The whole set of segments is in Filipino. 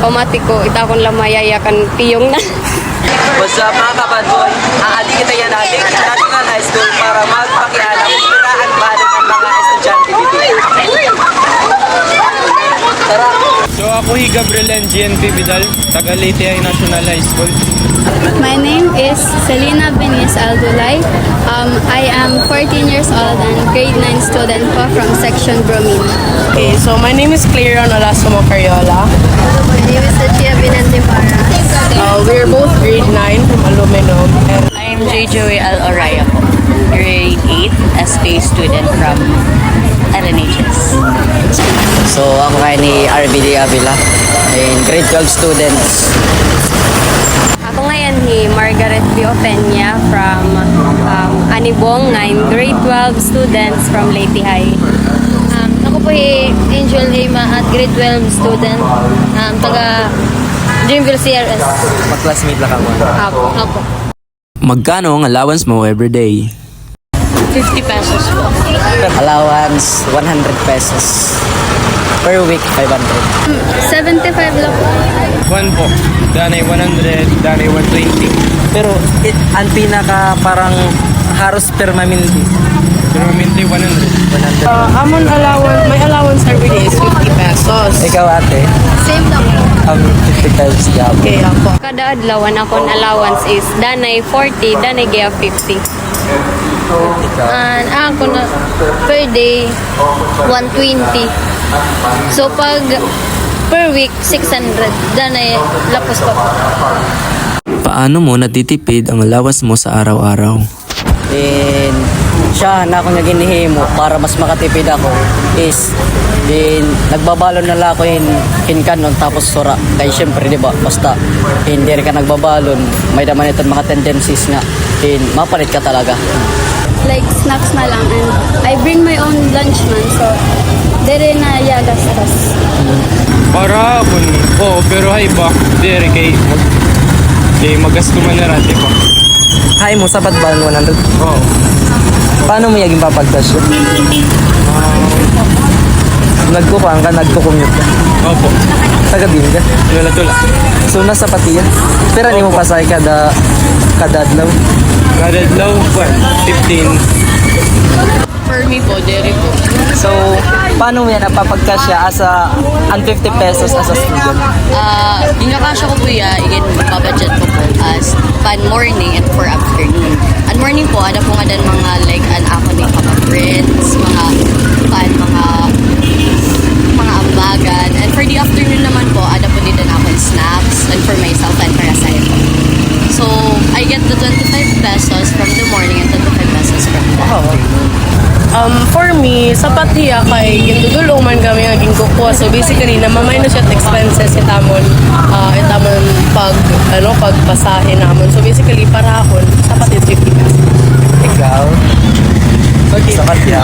pamatiko ita akong lamayaya kan piyong na. What's up mga kabadboy? Aadi kita yan natin sa National High School para magpakialam kung siraan balik ang mga estudyante dito. Tara! So ako si Gabriel NGNP Vidal, taga Leyte High National High School. My name is Selena Beniz Aldulay. I am 14 years old and grade 9 student po from section Bromine. Okay, so my name is Claire Olasamo Cariola. My name is Lucia Binantipara. We're both grade 9 from Aluminum. And I'm JJ Al Oraya po, grade 8 SK student from LNHS. So ako kay ni RBD Avila, and grade 12 students. Ako ngayon ni Margaret B. Opeña from Anibong 9, grade 12 students from Leyte High. Ako po Angel Ema at grade 12 student. Taga Dreamville CRS. Mag-classmate lang ako. Apo. Magkano ang allowance mo everyday? 50 pesos po. Allowance 100 pesos. Per week 500. 75 lang po. One po, danay 100, danay 120. Pero ang pinaka parang haros permanente. Pero minti 100. 100. amon allowance, my allowance every day is 50 pesos. Ikaw ate, Same lang po. 50 times job. Okay, ako. Kada adlaw akong allowance is danay 40, danay gaya 50. And ako na per day 120. So pag per week 600. Danay lapos pa po. Paano mo natitipid ang allowance mo sa araw-araw? Then, siya na ako naginihimo para mas makatipid ako is then nagbabalon na lang ako hinkanon tapos sura kaya syempre di ba basta hindi ka nagbabalon may naman ito mga tendencies nga mapalit ka talaga. Like snacks na lang, and I bring my own lunch man, so dere na yagastos. Para kung, pero hay ba, dere kay magasto man na rati ko. Hay mo sapat ba ang 100? Oo. Paano mo yaging papagtasyo? Nagkukuhan ka, nagkukumute ka. Opo, Taga din ka. tula-tula. So nasa patiya. Pero hindi mo pasay kada adlaw. Kada adlaw, 15. For me po, dere po. So paano mo yan napapagkasya as a 50 pesos as a student? Ginakasya ko po again, babudget ko po as pan morning and for afternoon. At morning po, ada po nga dan mga like an ako ng friends, mga ambagan. And for the afternoon naman po, ada po din ako snacks and for myself and para sa po. So, I get the 25 pesos from the morning and 25 pesos from the afternoon. For me, sa patiya kay gindudulong man kami nga ginkukuha. So basically, namamay na siya at expenses itamon pagpasahin namon. So basically, para akon, sapat yung 50 pesos. Ikaw? Sa patiya.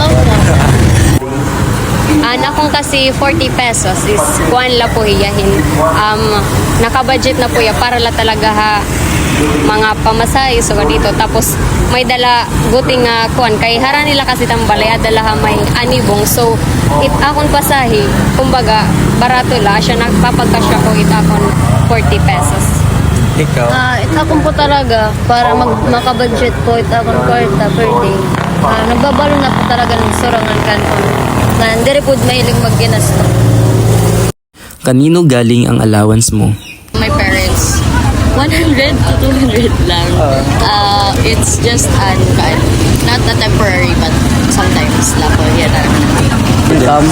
Akong kasi 40 pesos is kuan la po iyahin. Nakabudget na po ya para la talaga ha mga pamasahe so dito tapos may dala guting kuan kay hara nila kasi tambalay dala ha may anibong so akong pasahe kumbaga barato la siya nagpapagkasya ko akong 40 pesos. Ikaw? Itakon po talaga para makabudget po itakon kwarta per day. Nagbabalo na po talaga ng sorangan kanon. Dere po mahilig mag-ginasto. Kanino galing ang allowance mo? My parents, 100 to 200 lang. It's just not a temporary but sometimes lapo yan. Income,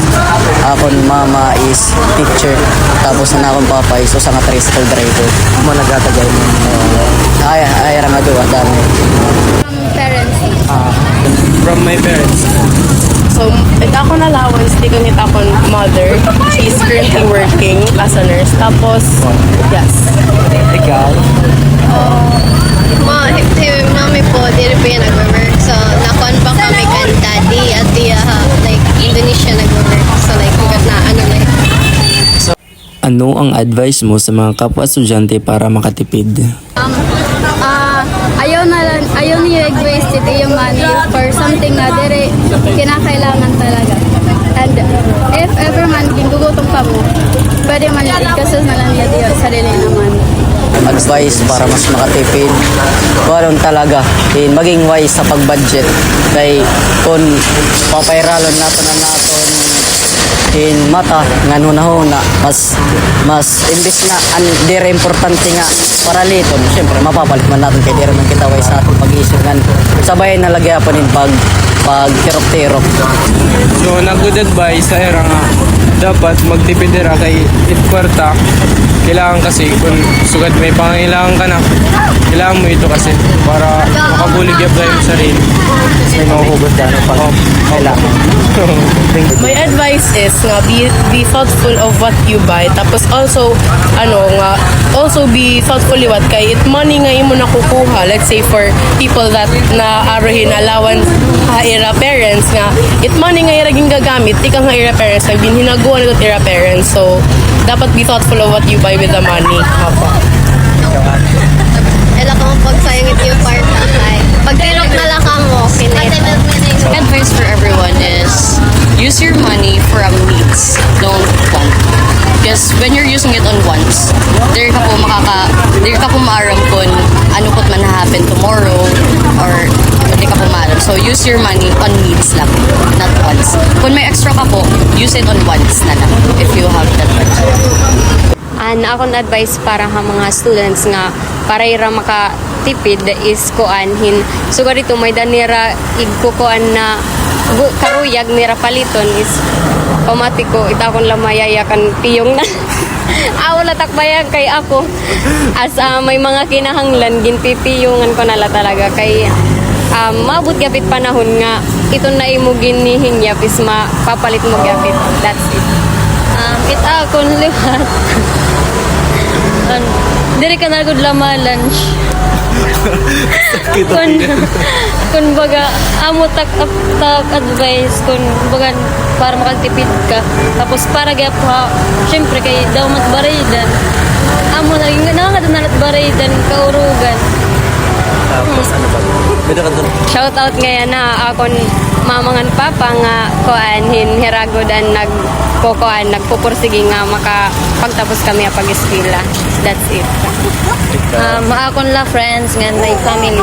akon mama is teacher, tapos na akong papa is sa nga tricycle driver. Mo nagatagay mo. Ay ra nga duwa dami. Parents. From my parents. So, itakon allowance, di kang itakon mother. She's currently working as a nurse. Tapos, yes. Ikaw? Mami po, di rin po yan nag-work. So, nakon pa kami kan daddy at tiya like Indonesia nag-work. So, like, Ano ang advice mo sa mga kapwa estudyante para makatipid? Ayaw niyo i-waste yung money for something na dire kinakailangan talaga. And if ever man gingugutom ka mo, pwede man ikasos na lang niya diyo sarili naman. Advice para mas makatipid. Walang talaga maging wise sa pag-budget. Kay kung papairalon nato na naton mata nga huna mas imbis nga ang dire importante nga para liton syempre mapapalit man natin kay dire man kita wise sa atong pag-issue ngan sabay na lagi aponin pag tirok-tirok. So, good advice sa era nga, dapat magtipid dira kay kwarta. Kailangan kasi, kung sugad may pangangailangan ka na, kailangan mo ito kasi para makabulig yung tayo sa sarili. May mahuhugot ka no pag kailangan. My advice is nga be thoughtful of what you buy, tapos also also be thoughtfully what kay it money nga imo nakukuha. Let's say for people that na arohin allowance ira parents nga it money nga iraging gagamit di ka nga ira parents nag hinaguan ito ira parents, so dapat be thoughtful of what you buy with the money. Ela ko pagsayang ito yung part na kay. Pagtirok na lang kang mo, Advice for everyone is use your money from needs, don't want. Because when you're using it on wants, there ka po maaram kung ano pot man happen tomorrow or hindi ka po maaram. So use your money on needs lang, not wants. Kung may extra ka po, use it on wants na lang if you have that budget. akong advice para sa mga students nga para ira makatipid is kuanhin. So dito may danira igkukuan na karuyag nira paliton is pamatiko itakon lamayaya kan piyong na. Wala takbayan kay ako as may mga kinahanglan ginpipiyungan ko nala talaga kay maabot gapit panahon nga ito na imo ginihingyap is mapapalit mo gapit. That's it. Kita akong liwat. Diri ka na gud lama lunch. kun baga amo tak advice kun baga para makatipid ka tapos para gyap ha syempre kay daw matbaridan amo na nalat baridan kaurugan. Tapos ano ba? Shout out ngayon na akon mamangan papa nga kuanhin hiragodan nagpupursige nga makapagtapos kami pag-eskwela. That's it. Akon la friends nga may family